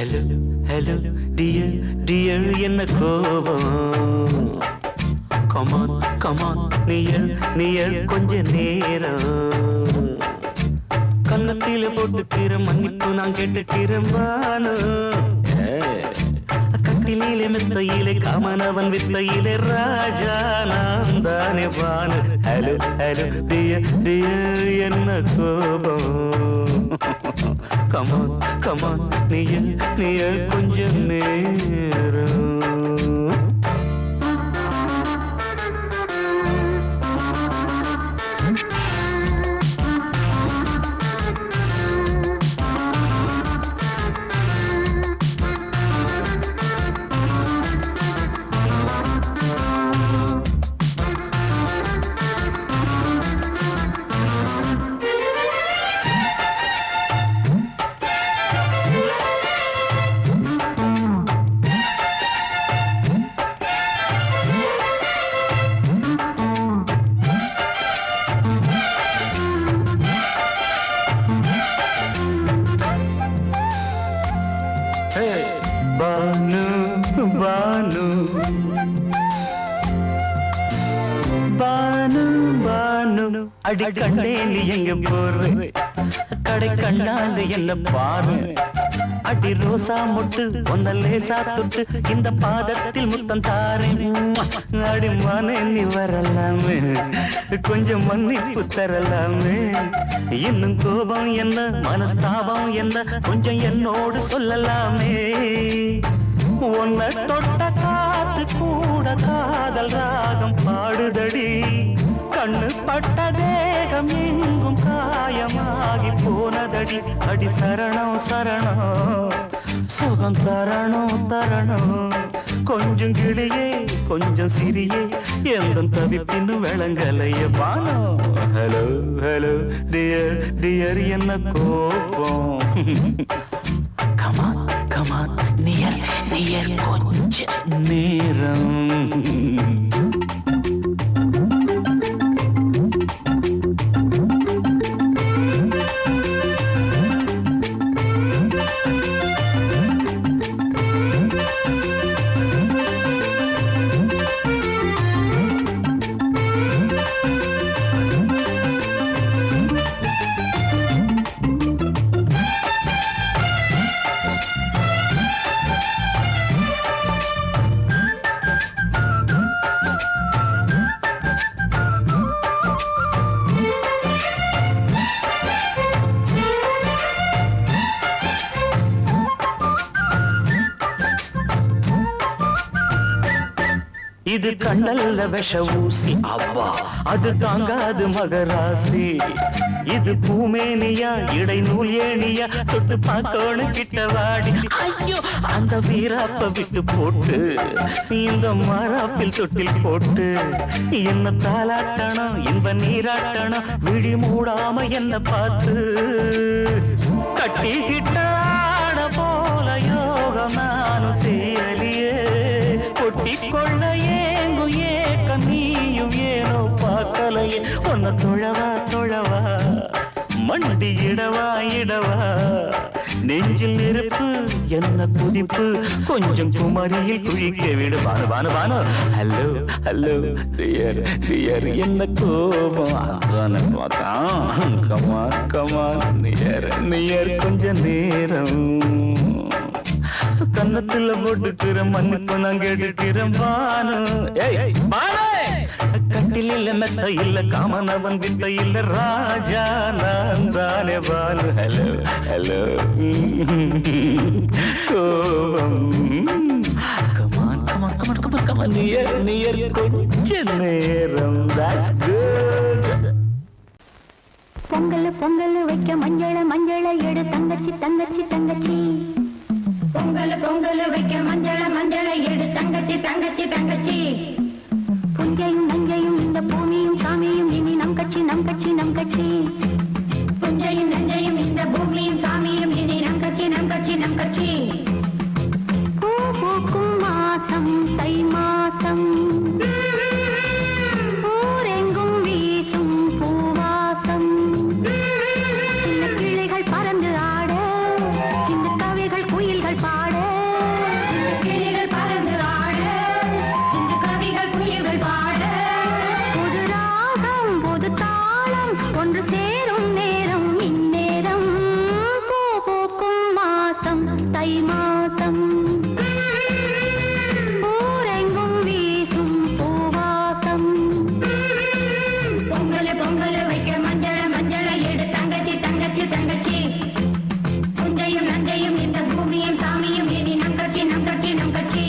Hello hello dear dear என்ன கோபம் come on come on near near கொஞ்ச நேரம் கன்னத்தில போட்டுக்கிற மன்னிப்பு நான் கேட்டுக்கிறேன் வானு கட்டிலே மெத்தையிலே காமனவன் வித்தையிலே ராஜா நான் தானே வானு ஹலோ ஹலோ டியர் டியர் என்ன கோபம் கமான் கமான் நியர் நியர் கொஞ்ச நேரம் பானு பானு பானு பானு அடி கண்ணே நீ எங்க போற கடை கண்ணால என்ன பாரு அடி ரோசா முட்டு ஒன்ன லேசா தொட்டு இந்த பாதத்தில் முத்தம் தாரேன் அடி மானே நீ வரலாமே கொஞ்சம் மன்னிப்பு தரலாமே இன்னும் கோபம் என்ன மனஸ்தாபம் என்ன கொஞ்சம் என்னோடு சொல்லலாமே உன்னை தொட்ட காத்து கூட காதல் ராகம் பாடுதடி கண்ணு பட்ட தேகம் எங்கும் காயமாகி போனதடி அடி சரணம் சரணம் சுகம் தரணும் தரணும் கொஞ்சம் கிளியே கொஞ்சம் சிறியே எந்த தவிப்பின்னு விளங்கலைய பானோ ஹலோ ஹலோ டியர் டியர் என்ன கோபம் கமான் கமான் நியர் நியர் கொஞ்ச நேரம் இது கண்ணல்ல விஷ ஊசி அவ்வா அது தாங்காது மகராசி இது பூமேனியா இடை நூல் ஏனியா தொட்டு பார்த்தோன்னு கிட்ட வாடி ஐயோ அந்த வீராப்ப விட்டு போட்டு இந்த மாறாப்பில் தொட்டில் போட்டு என்ன தாளாட்டணும் இன்ப நீராட்டணும் விழி மூடாம என்ன பார்த்து கட்டிக்கிட்டான போல யோகம் நானும் சேரலியே கொட்டி கொள்ள ஏங்கு ஏக்க நீயும் ஏனோ பார்க்கலையே உன்னை தொழவா தொழவா மண்டி இடவா இடவா நெஞ்சில் நெருப்பு என்ன குதிப்பு கொஞ்சம் குமரியில் குழிக்க விடு Banu Banu Banu hello hello dear dear என்ன கோபம் அதான பார்த்தான் கமான் கமான் நியர் நியர் கொஞ்ச நேரம் கன்னத்துல போட்டுக்கிற மன்னிப்பு நான் கேட்டுக்கிறேன் பானு கட்டில மெத்த இல்ல காமனவன் வித்த இல்ல ராஜா நான் தானே பானு ஹலோ ஹலோ கோபம் come on come on come on come on come on near near கொஞ்ச நேரம் that's good பொங்கல் பொங்கல் வைக்க மஞ்சள மஞ்சள எடு தங்கச்சி தங்கச்சி தங்கச்சி பொங்கல் பொங்கல் வைக்க மஞ்சள மஞ்சள எடு தங்கச்சி தங்கச்சி தங்கச்சி புஞ்சையும் நஞ்சையும் இந்த பூமியும் சாமியும் இனி நம் கட்சி நம் கட்சி நம் கட்சி புஞ்சையும் நஞ்சையும் இந்த பூமியும் சாமியும் இனி நம் கட்சி நம் கட்சி நம் கட்சி பூ பூக்கும் மாசம் தை மாசம் ஊரெங்கும் வீசும் பூவாசம் சின்ன கிளைகள் பறந்து ஆட சின்ன கவிகள் குயில்கள் பா மாசம் ஊரெங்கும் வீசும் பூவாசம் பொங்கல் பொங்கல் வைக்க மஞ்சள மஞ்சள எடு தங்கச்சி தங்கச்சி தங்கச்சி புஞ்சையும் நஞ்சையும் இந்த பூமியும் சாமியும் இனி நம் கட்சி நம் கட்சி நம் கட்சி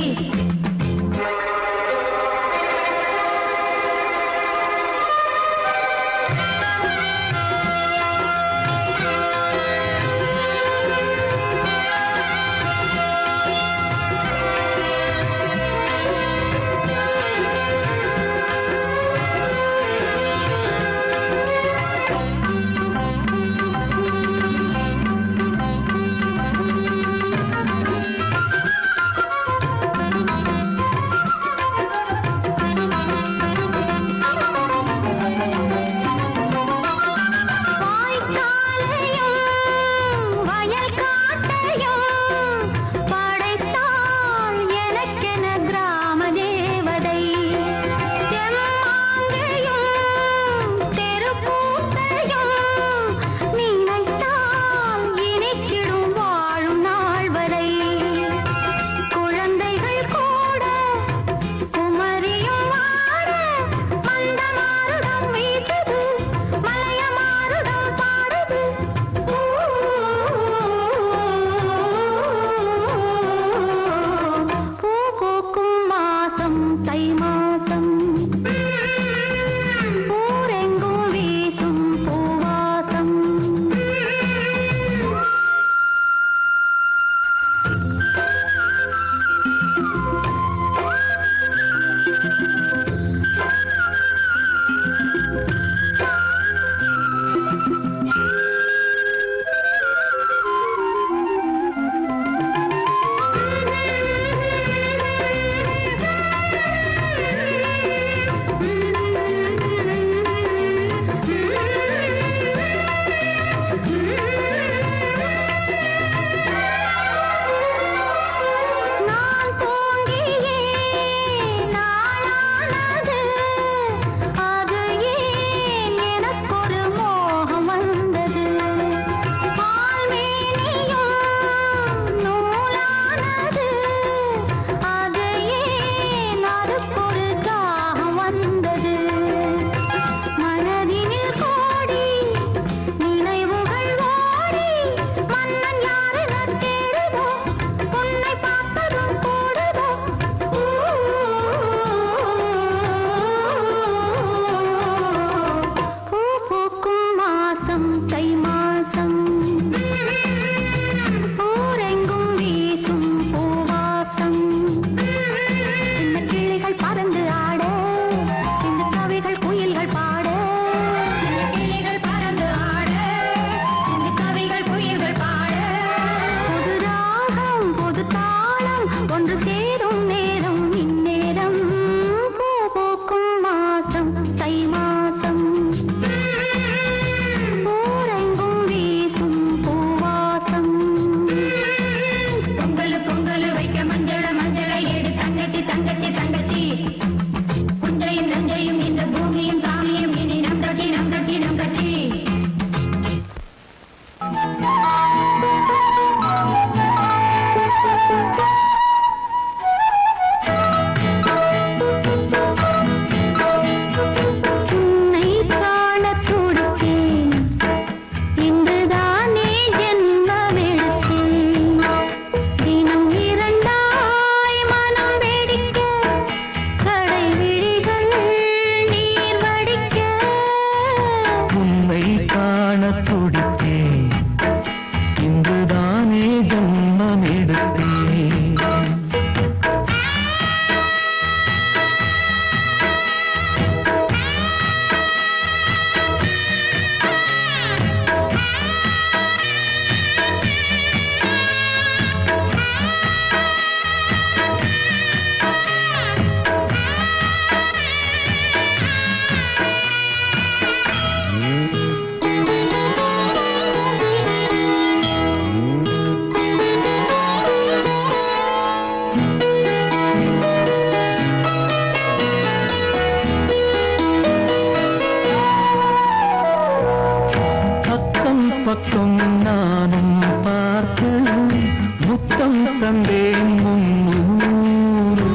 தந்தேன் முன்னூறு.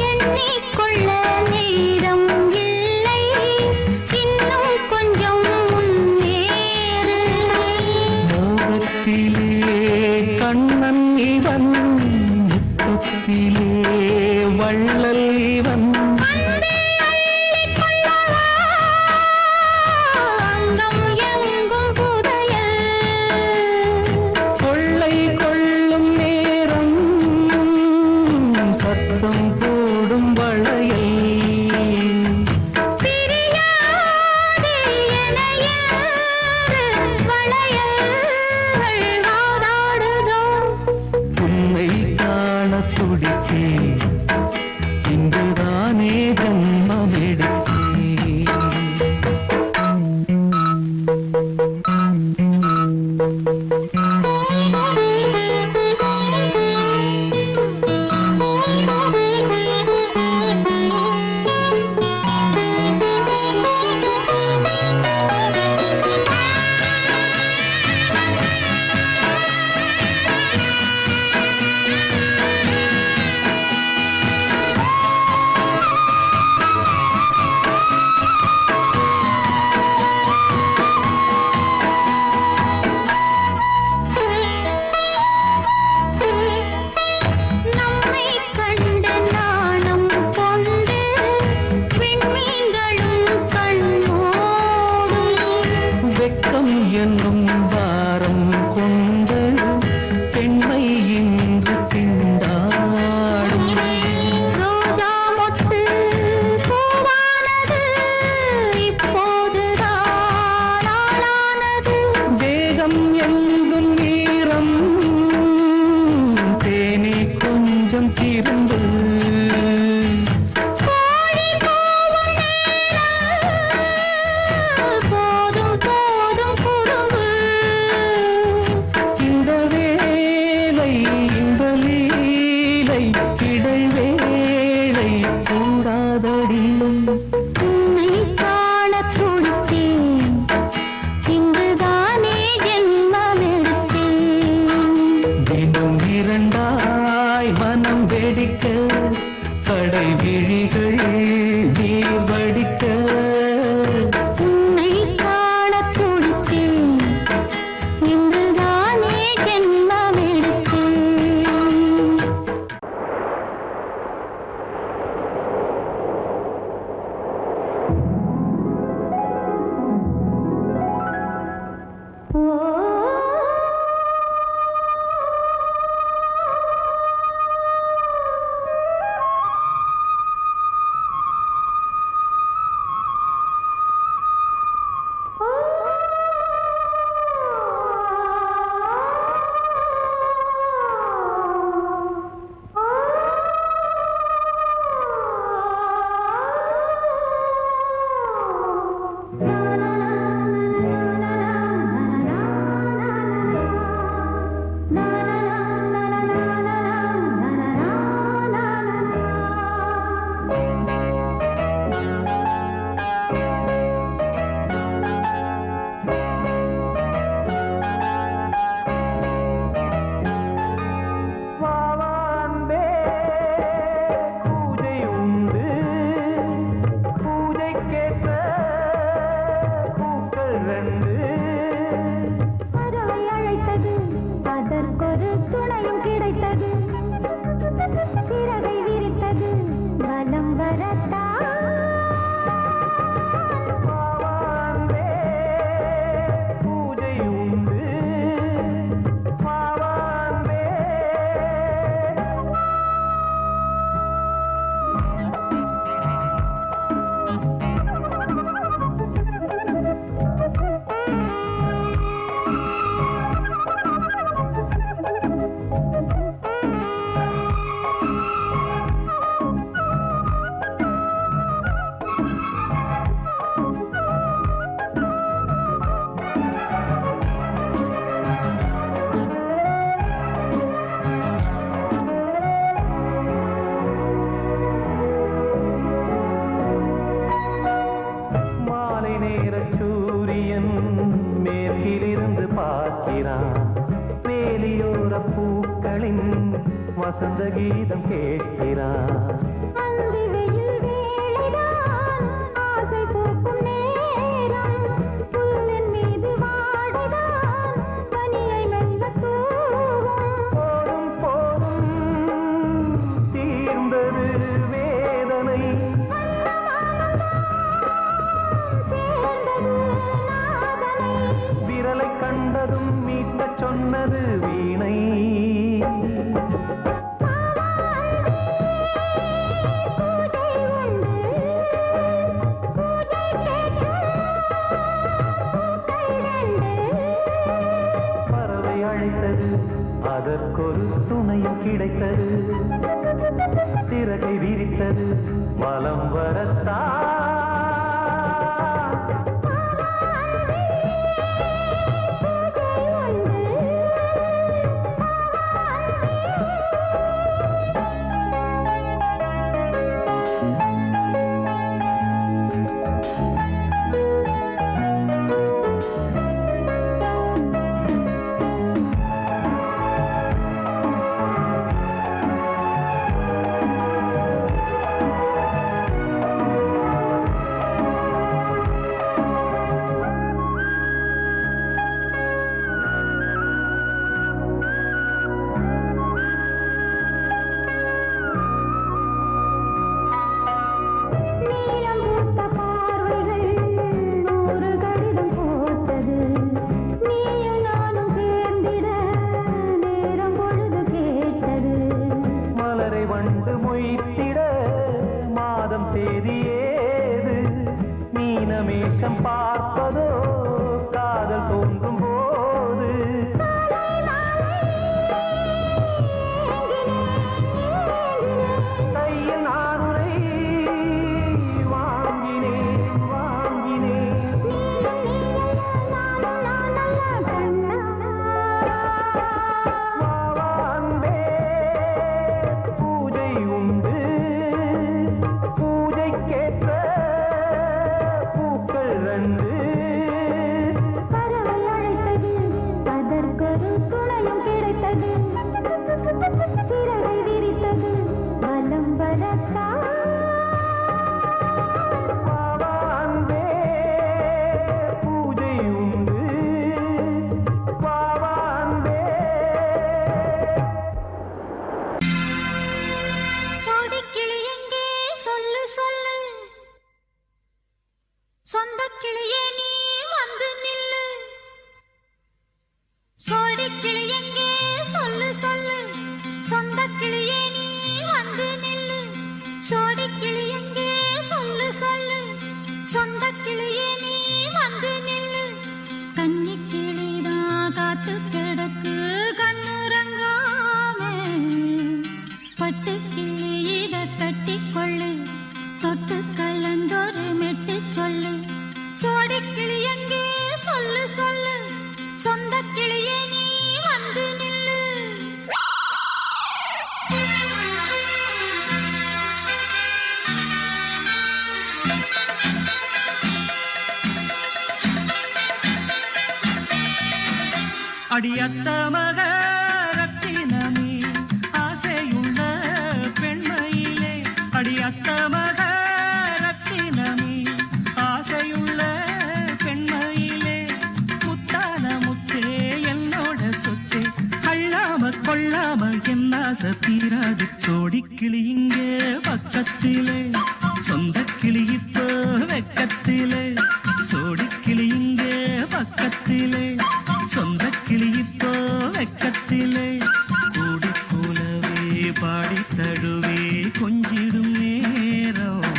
எண்ணிக்கொள்ள நேரம் இல்லை, இன்னும் கொஞ்சம் முன்னேறு. மோகத்திலே கண்ணன் இவன், முத்தத்திலே வள்ளல் இவன். அங்கம் எங்கும் புதையல், கொள்ளை கொள்ளும் நேரம் சத்தம் போடும் வளையல். பிரியாதே என யாரு வளையல்கள் வாதாடுதோ. உன்னை காண துடித்தேன், இன்றுதானே ஜன்மம் எடுத்தேன். நம்மை கண்டு நாணம் கொண்டு விண்மீன்களும் கண்ணோடும். வெட்கம் என்னும் பாரம் கொண்டு பெண்மை இன்று திண்டாடும். ரோஜா மொட்டு பூவானது, இப்போதுதான் ஆளானது. வேகம் எங்கும் நீரம், தேனே கொஞ்சம் திரும்பு. கோழி கூவும் நேரம், போதும் போதும் குறும்பு. இந்த வேலை இந்த லீலை இடைவேளை கூடாதடியும். உன்னை காணத் துடித்தேன், இங்குதானே ஜென்மம் எடுத்தேன். தினம் இரண்டாய் மனம் வெடிக்க, கடை விழிகள் நீர் வடிக்க. உன்னை காணத் துடித்தேன், இங்குதானே ஜென்மம் எடுத்தேன். வசந்த கீதம் கேட்கிறார். அந்தி வெயில் வேளைதான் ஆசை பூக்கும் நேரம், புல்லின் மீது வாடைதான் பனியை மெல்ல தூவும். போதும் போதும் தீர்ந்தது வேதனை, சேர்ந்தது நாதனை, விரலை கண்டதும் மீட்டச் சொன்னது வீணை. பறவை அழைத்தது, அதற்கொரு துணையும் கிடைத்தது, சிறகை விரித்தது வலம் வரத்தான். மீனமேஷம் பார்ப்பதோ காதல் தோன்றும் போது, கையில் நானுரை வாங்கினேன் வாங்கினேன். வாவாந்தே பூஜை உண்டு, பூஜைக்கேற்ற பூக்கள் ரெண்டு. பறவை அழைத்தது, அதற்கொரு துணையும் கிடைத்தது, சிறகை விரித்தது வலம் வரத்தான். வாவாந்தே பூஜை உண்டு, வாவாந்தே. சோடிக்கிளி எங்கே சொல்லு சொல்லு, சொந்த கிளியே நீ வந்து நில்லு. சோடிக்கிளி எங்கே சொல்லு சொல்லு, சொந்த கிளியே நீ வந்து நில்லு. சோடிக்கிளி எங்கே சொல்லு சொல்லு, சொந்த கிளியே நீ வந்து நில்லு. கன்னி கிளிதான் காத்து கிடக்கு கண்ணுறங்காமே, பட்டு கிளி இத கட்டிக்கொள்ளு, தொட்டு கலந்தொரு மெட்டு சொல்லு. சோடிக்கிளி எங்கே சொல்லு சொல்லு, சொந்த கிளியே நீ வந்து நில்லு. அடியத்த மக ரத்தினமே ஆசையுள்ள பெண்மையிலே, அடியத்த மக ரத்தினமே ஆசையுள்ள பெண்மையிலே, முத்தான முத்தே என்னோட சொத்தே, அள்ளாம கொள்ளாம என் ஆசை தீராது. சோடிக்கிளி இங்கே பக்கத்திலே, சொந்த கிளி இப்போ வெக்கத்திலே. சோடிக்கிளி இங்கே பக்கத்திலே, சொந்த கிளி இப்போ வெக்கத்திலே. கூடி கூலவே பாடி தழுவே கொஞ்சிடும் நேரம்,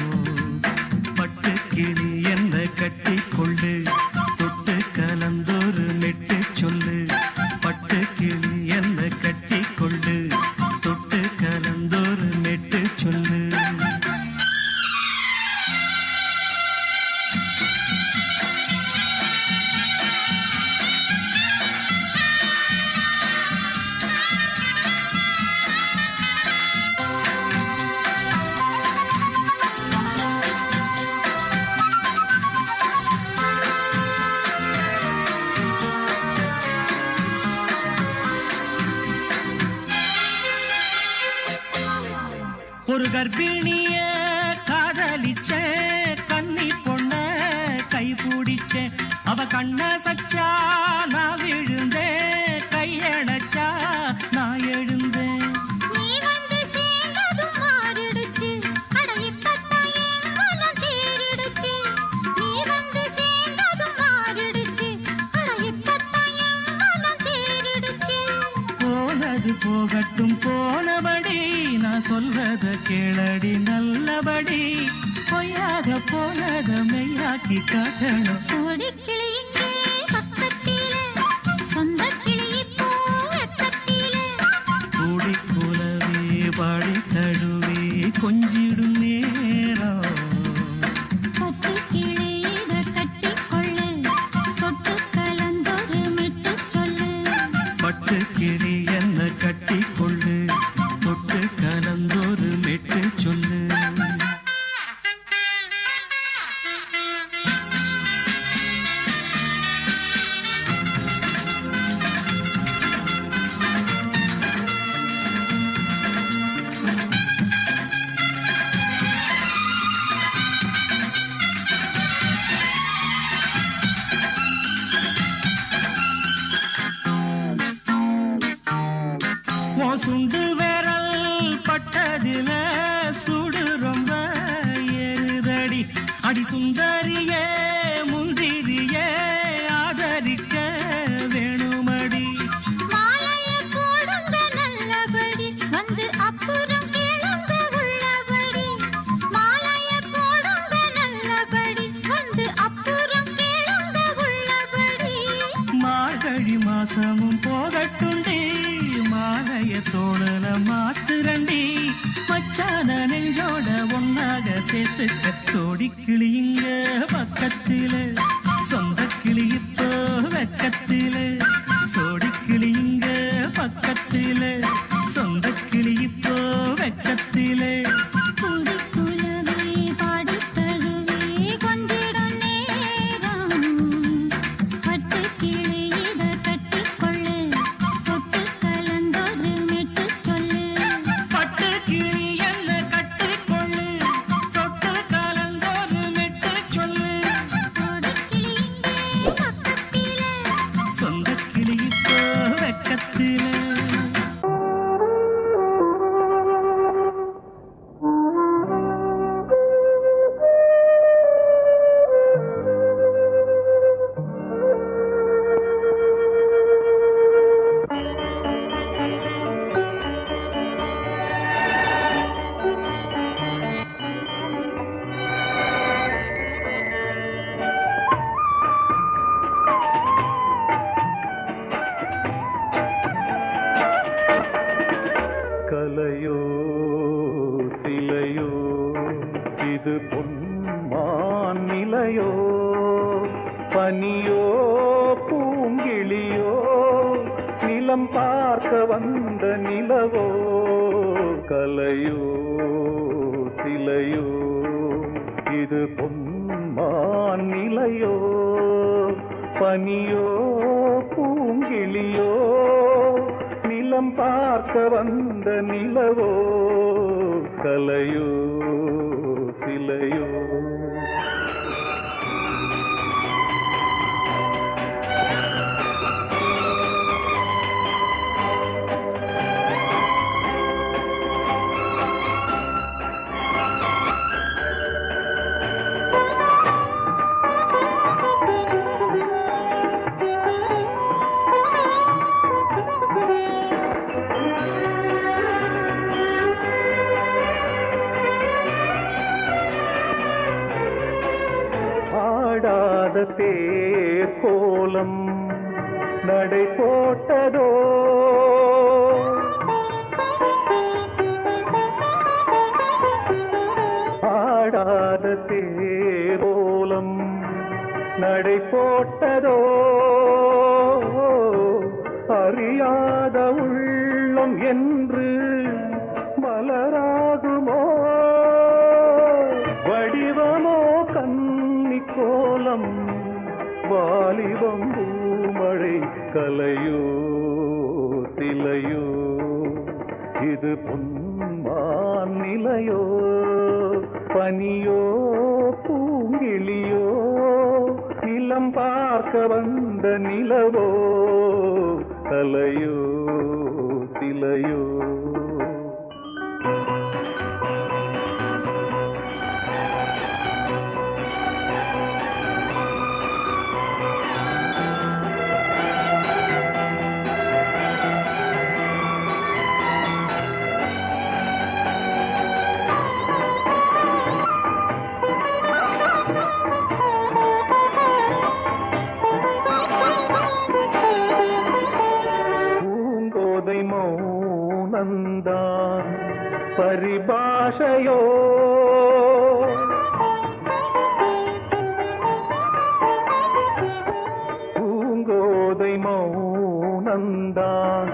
பட்டு கிளி என்ன கட்டி கொள்ளு, தொட்டு கலந்தொரு மெட்டு சொல்லு. பட்டு கிளி என்ன கட்டி கொள்ளு, தொட்டு கலந்தொரு மெட்டு சொல்லு. ஒரு கர்ப்பிணிய காதலிச்ச கன்னி பொண்ண கை பிடிச்ச அவ கண்ண சச்சா நான் விழுந்தேன் கையடைச்சா நான் எழுந்தேன் நீ வந்து சேர்ந்ததும் மாறிடுச்சு அட இப்பத்தான் என் மனம் தேறிடுச்சு நீ வந்து சேர்ந்ததும் மாறிடுச்சு அட இப்பத்தான் என் மனம் தேறிடுச்சு போனது போகட்டும் போனபடி நான் சொல்றத கேளடி நல்லபடி பொய்யாக போனத மெய்யாக்கி காட்டணும் சோடிக்கிளி இங்கே பக்கத்திலே சொந்த கிளி இப்போ வெக்கத்திலே கூடி கூலவே பாடி தழுவே கொஞ்சிடும் நேரம் பட்டு கிளி இத கட்டிக்கொள்ளு தொட்டு கலந்தொரு மிட்டு சொல்லு பட்டு கிளி என்ன கட்டிக்கொள்ளு தொட்டு கலந்தொரு மெட்டு சொல்லு சுண்டு விரல் பட்டதில சுடு ரொம்ப ஏறுதடி அடி சுந்தரியே முந்திரியே ஆதரிக்க வேணுமடி மாலைய போடுங்க நல்லபடி வந்து அப்புறம் கேளுங்க உள்ளபடி மாலைய போடுங்க நல்லபடி வந்து அப்புறம் கேளுங்க உள்ளபடி மார்கழி மாசமும் போகட்டுண்டி மாலைய தோழல மாத்துரண்டி மச்சான நெஞ்சோட ஒன்னாக சேர்த்துக்க சோடி கிளியுங்க பக்கத்தில சொந்த கிளி இப்போ வெக்கத்தில சோடி கிளியுங்க பக்கத்தில சொந்த கிளி இப்போ வெக்கத்தில கூடி குலவே பாடி தழுவே கொஞ்சிடும் நேரம் பட்டு கிளி இத கட்டிக்கொள்ளு தொட்டு கலந்தொரு மெட்டு சொல்லு பட்டு கிளி என்ன கட்டிக்கொள்ளு தொட்டு கலந்தொரு மெட்டு சொல்லு சோடிக்கிளி இங்கே பக்கத்திலே சொந்த கிளி இப்போ வெக்கத்தில கலையோ சிலையோ இது பொன்மான் நிலையோ பனியோ பூங்கிளியோ நிலம் பார்க்க வந்த நிலவோ கலையோ சிலையோ இது பொன்மான் நிலையோ பனியோ பூங்கிளியோ நிலம் பார்க்க வந்த நிலவோ கலையோ சிலையோ ஆடாத தேர் கோலம் நடை போட்டதோ ஆடாத தேர் கோலம் நடை போட்டதோ அறியாத உள்ளம் என்று மலராகுமோ வடிவமோ கன்னி கோலம் வாலிபம் பூமழை கலையோ சிலையோ இது பொன்மான் நிலையோ பனியோ பூங்கிளியோ நிலம் பார்க்க வந்த நிலவோ தலையோ சிலையோ மௌனந்தான் பரிபாஷையோ பூங்கோதை மௌனந்தான்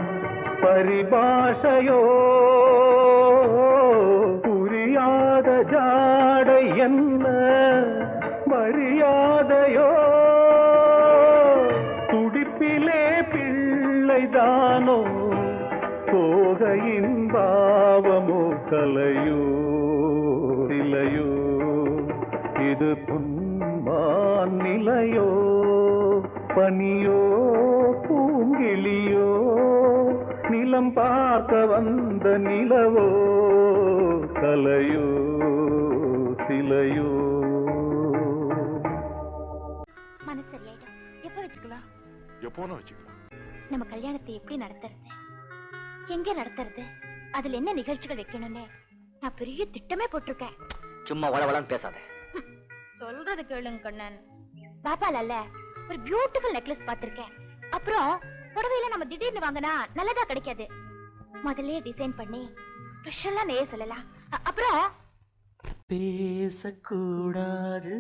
பரிபாஷையோ புரியாத ஜாடை என்ன மரியாதையோ துடிப்பிலே பிள்ளைதானோ போகையின் பாவமோ கலையோ இலையோ இது புன்மான் நிலையோ பனியோ பூங்கிளியோ நிலம் பார்க்க வந்த நிலவோ கலையோ சிலையோ மனசு சரியாயிடும். எப்ப வச்சுக்கலாம்? எப்போனா வச்சுக்கலாம். நம்ம கல்யாணத்தை எப்படி நடத்துறது, எங்க நடத்துறது, அதுல என்ன நிகழ்ச்சிகள் வைக்கணும்னு நான் பெரிய திட்டமே போட்டிருக்கேன். சும்மா வளவளன்னு பேசாத. சொல்றது கேளுங்க கண்ணன். பாப்பால அல்ல ஒரு பியூட்டிஃபுல் நெக்லஸ் பாத்திருக்கேன். அப்புறம் புடவையில நம்ம திடீர்னு வாங்கினா நல்லதா கிடைக்காது. முதல்ல டிசைன் பண்ணி ஸ்பெஷலா நெய்ய சொல்லலாம். அப்புறம் பேசக்கூடாது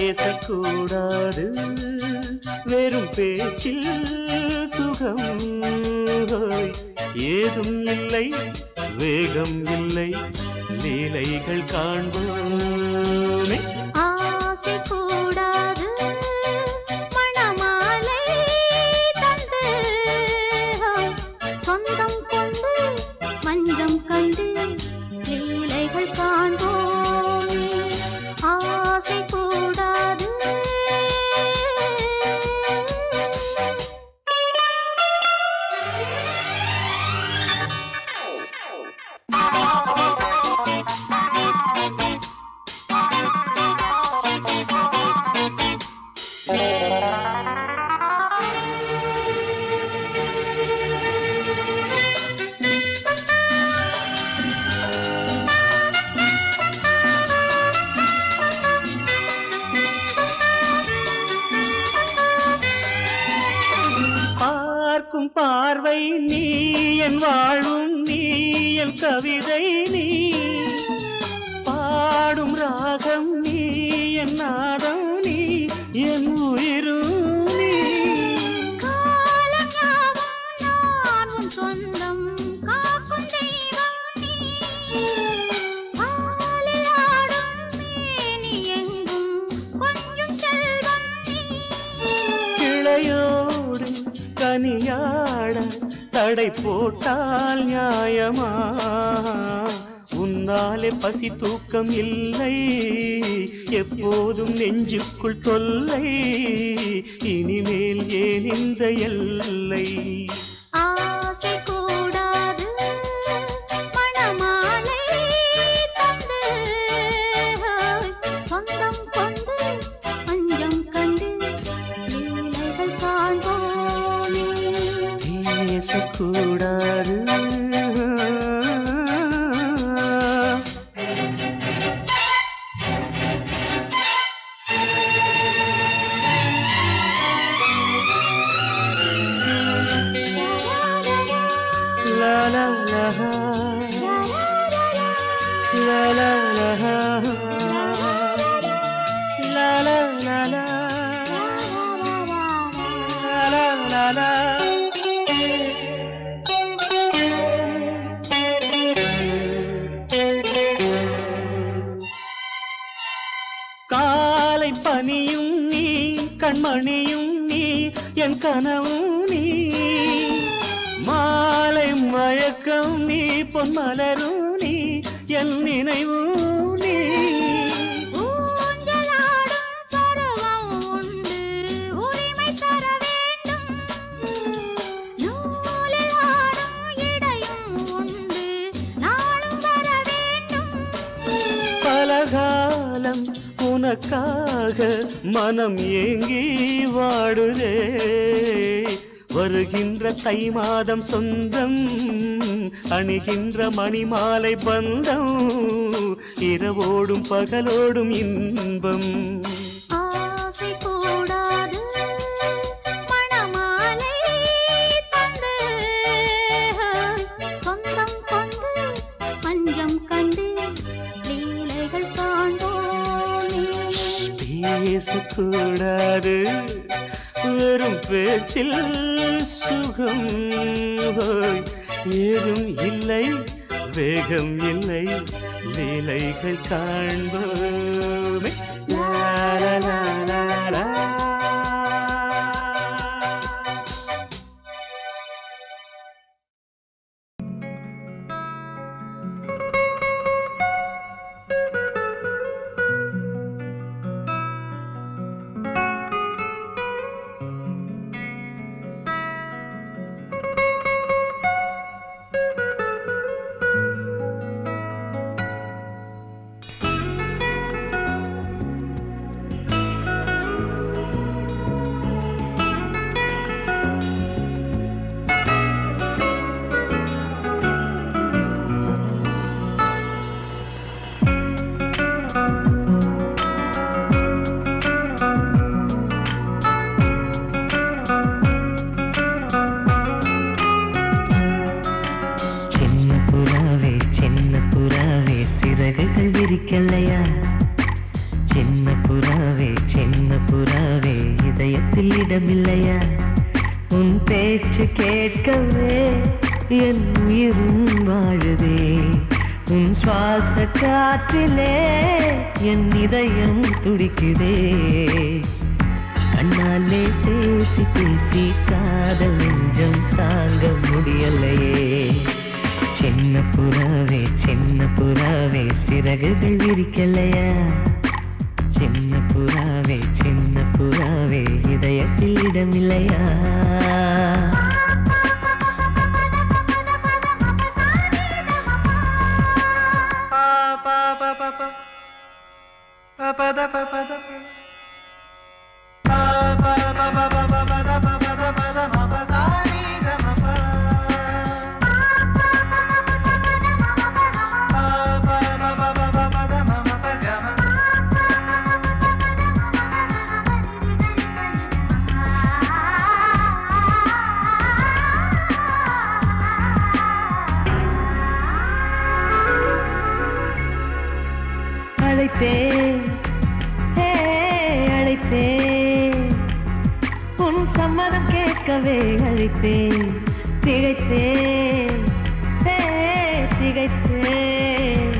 பேசக்கூடாது வெறும் பேச்சில் சுகம் ஏதும் இல்லை வேகம் இல்லை லீலைகள் காண்போமே. ஆசை கூடாது மணமாலை தந்து சொந்தம் கொண்டு மஞ்சம் கண்டு லீலைகள் காண்போம். ஆசை கூடாது பார்க்கும் பார்வை நீ என் வாழும் நீ என் கவிதை நீ பாடும் ராகம் நீ என் நாதம் நீ என் உயிரும் நீ. காலஞாபம் சொந்தம் காக்கும் தெய்வம் நீ. ஆலில் ஆடும் மேனி எங்கும் கொஞ்சம் செல்வம் நீ. கிளையோடு கனியாட தடை போட்டால் நியாயமா? உன்னாலே பசி தூக்கம் இல்லை எப்போதும் நெஞ்சுக்குள் தொல்லை இனிமேல் ஏன் இந்த எல்லை? ஆசை கூடாது மணமாலை தந்து சொந்தம் கொண்டு அஞ்சம் கண்டு லீலைகள் காண்போமே. பேசக்கூடாது la la la la la la la la la la la la கண்மணியும் நீ என் கனவும் நீ மாலை மயக்கம் நீ பொன்மலரும் நீ என் நினைவும் நீ பலகாலம் உனக்காக மனம் ஏங்கி வாடுதே வருகின்ற தை மாதம் சொந்தம் அணிகின்ற மணிமாலை பந்தம் இரவோடும் பகலோடும் இன்பம் ஆசை கூடாது மணமாலை தந்து சொந்தம் கொண்டு பஞ்சம் கண்டு லீலைகள் காண்போமே பேசக்கூடாது வெறும் பேச்சில் சுகம் ஏதும் இல்லை வேகம் இல்லை லீலைகள் காண்போமே லா லா லா லா லா. விரிக்கலையா சின்ன புறாவே இதயத்தில் இடமில்லையா உன் பேச்சு கேட்கவே என் உயிரும் வாழுதே உன் சுவாச காற்றிலே என் இதயம் துடிக்குதே கண்ணாலே பேசி பேசி காதல் நெஞ்சம் தாங்க முடியலையே சின்ன புறாவே சிறகுகள் விரிக்கலையா சின்ன புறாவே இதயத்தில் இடமில்லையா அழைத்தேன் உன் சம்மதம் கேட்கவே அழைத்தேன் திகைத்தேன்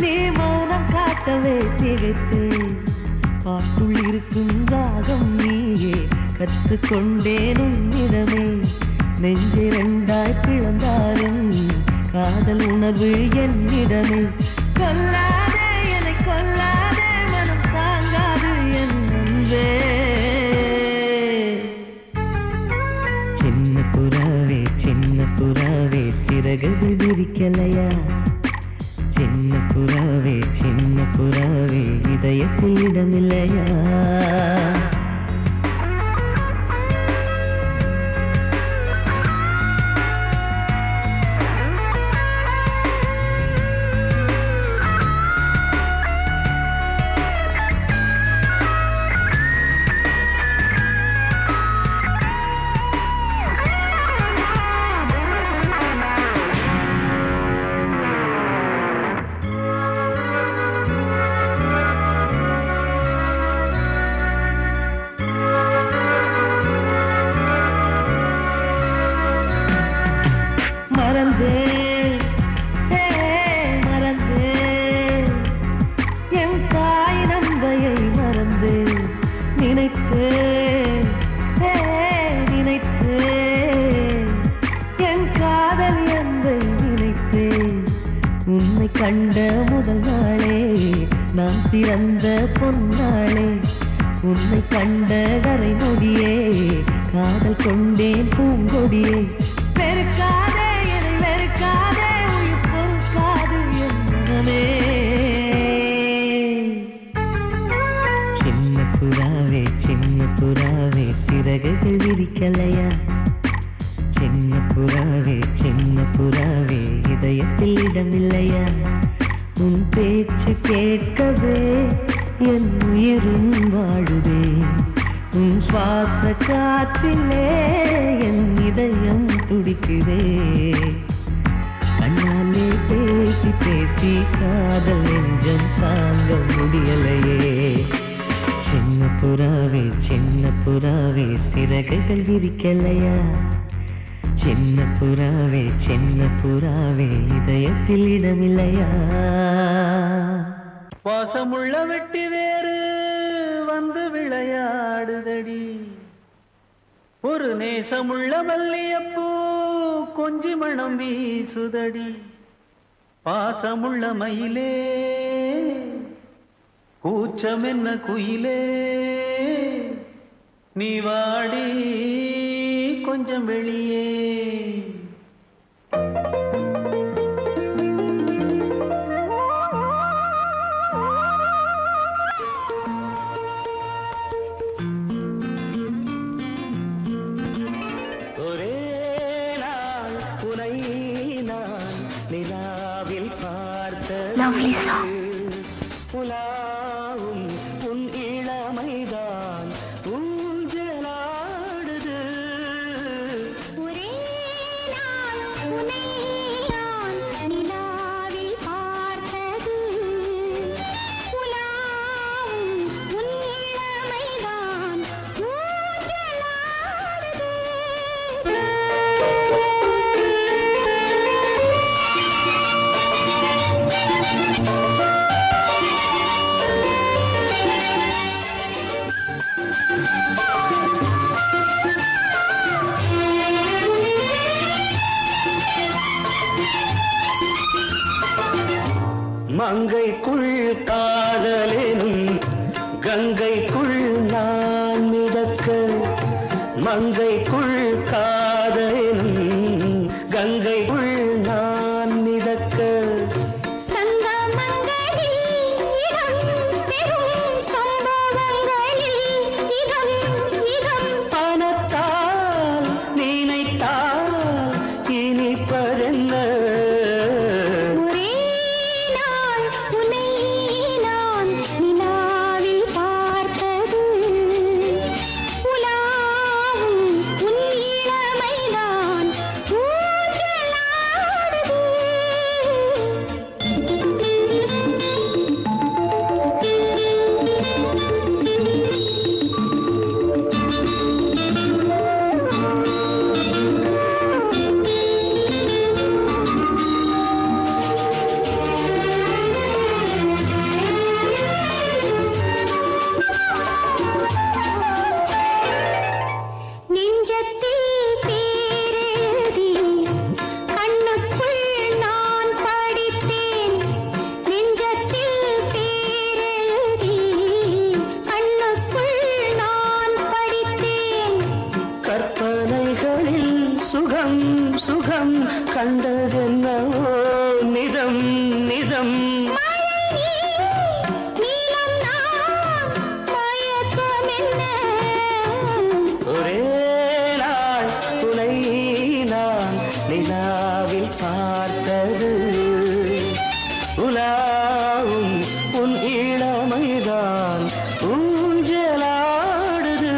நீ மௌனம் காட்டவே திகைத்தேன் பாட்டுள் இருக்கும் ராகம் நீயே கற்றுக்கொண்டேன் உன்னிடமே நெஞ்சிரண்டாய் பிளந்தாலும் காதல் உணர்வு என்னிடமே கொல்லாதே என்னை கொல்லாதே மனம் தாங்காது என் அன்பே சின்ன புறாவே சிறகுகள் விரிக்கலையா சின்ன புறாவே இதயத்தில் இடமில்லையா பிறந்த பொன்னாளே உன்னை கண்ட கரை நொடியே காதல் கொண்டேன் பூங்கொடியே வெறுக்காதே என்னை வெறுக்காதே உயிர் பொறுக்காது என்னமே சின்ன புறாவே சிறகுகள் விரிக்கலையா சின்ன புறாவே இதயத்தில் இடமில்லையா உன் பேச்சு கேட்கவே என் உயிரும் வாழுதே உன் சுவாச காற்றிலே என் இதயம் துடிக்குதே கண்ணாலே பேசி பேசி காதல் நெஞ்சம் தாங்க முடியலையே சின்ன புறாவே சிறகுகள் விரிக்கலையா சின்ன புறாவே இதயத்தில் இடமில்லையா வாசமுள்ள வெட்டி வேறு வந்து விளையாடுதடி ஒரு நேசமுள்ள மல்லியப்பூ கொஞ்சி மணம் வீசுதடி பாசமுள்ள மயிலே கூச்சம் என்ன குயிலே நீ வாடி கொஞ்சம் வெளியே ஒரே நாள் உனை நான் நிலாவில் பார்த்த புலாவும் உன் இளமைதான் ஊஞ்சலாடுது ஒரே நாள் உன்னை நான் நிலாவில் பார்த்தது உலாவும் உன் இளமைதான் ஊஞ்சலாடுது மங்கைக்குள் காதலெனும் கங்கைக்குள் நான் மிதக்க மங்கைக்குள் காதலெனும் கங்கைக்குள் நான் மிதக்க பணத்தால் நினைத்தால் இனிப்பதென்ன சுகம் சுகம் கண்டதென்னவோ நிதம் நிதம் ஒரே நாள் துணை நான் நிலாவில் பார்த்தது உலாவும் உன் இளமைதான் ஊஞ்சலாடுது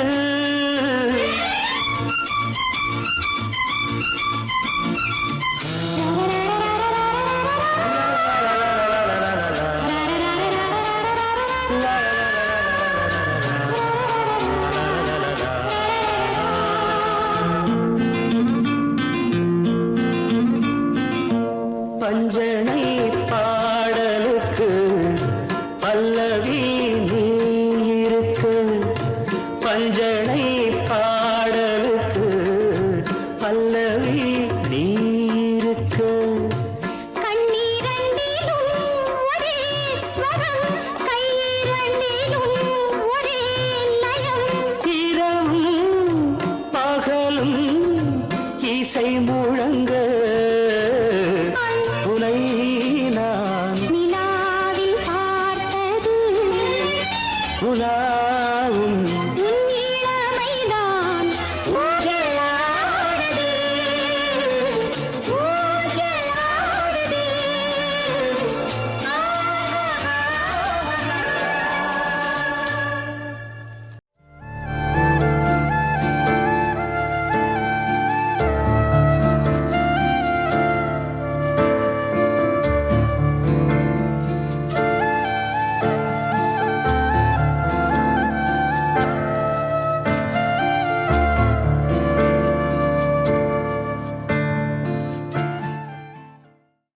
பஞ்சனை பாடலுக்கு பல்லவி நீ இருக்கு பஞ்சனை பாடலுக்கு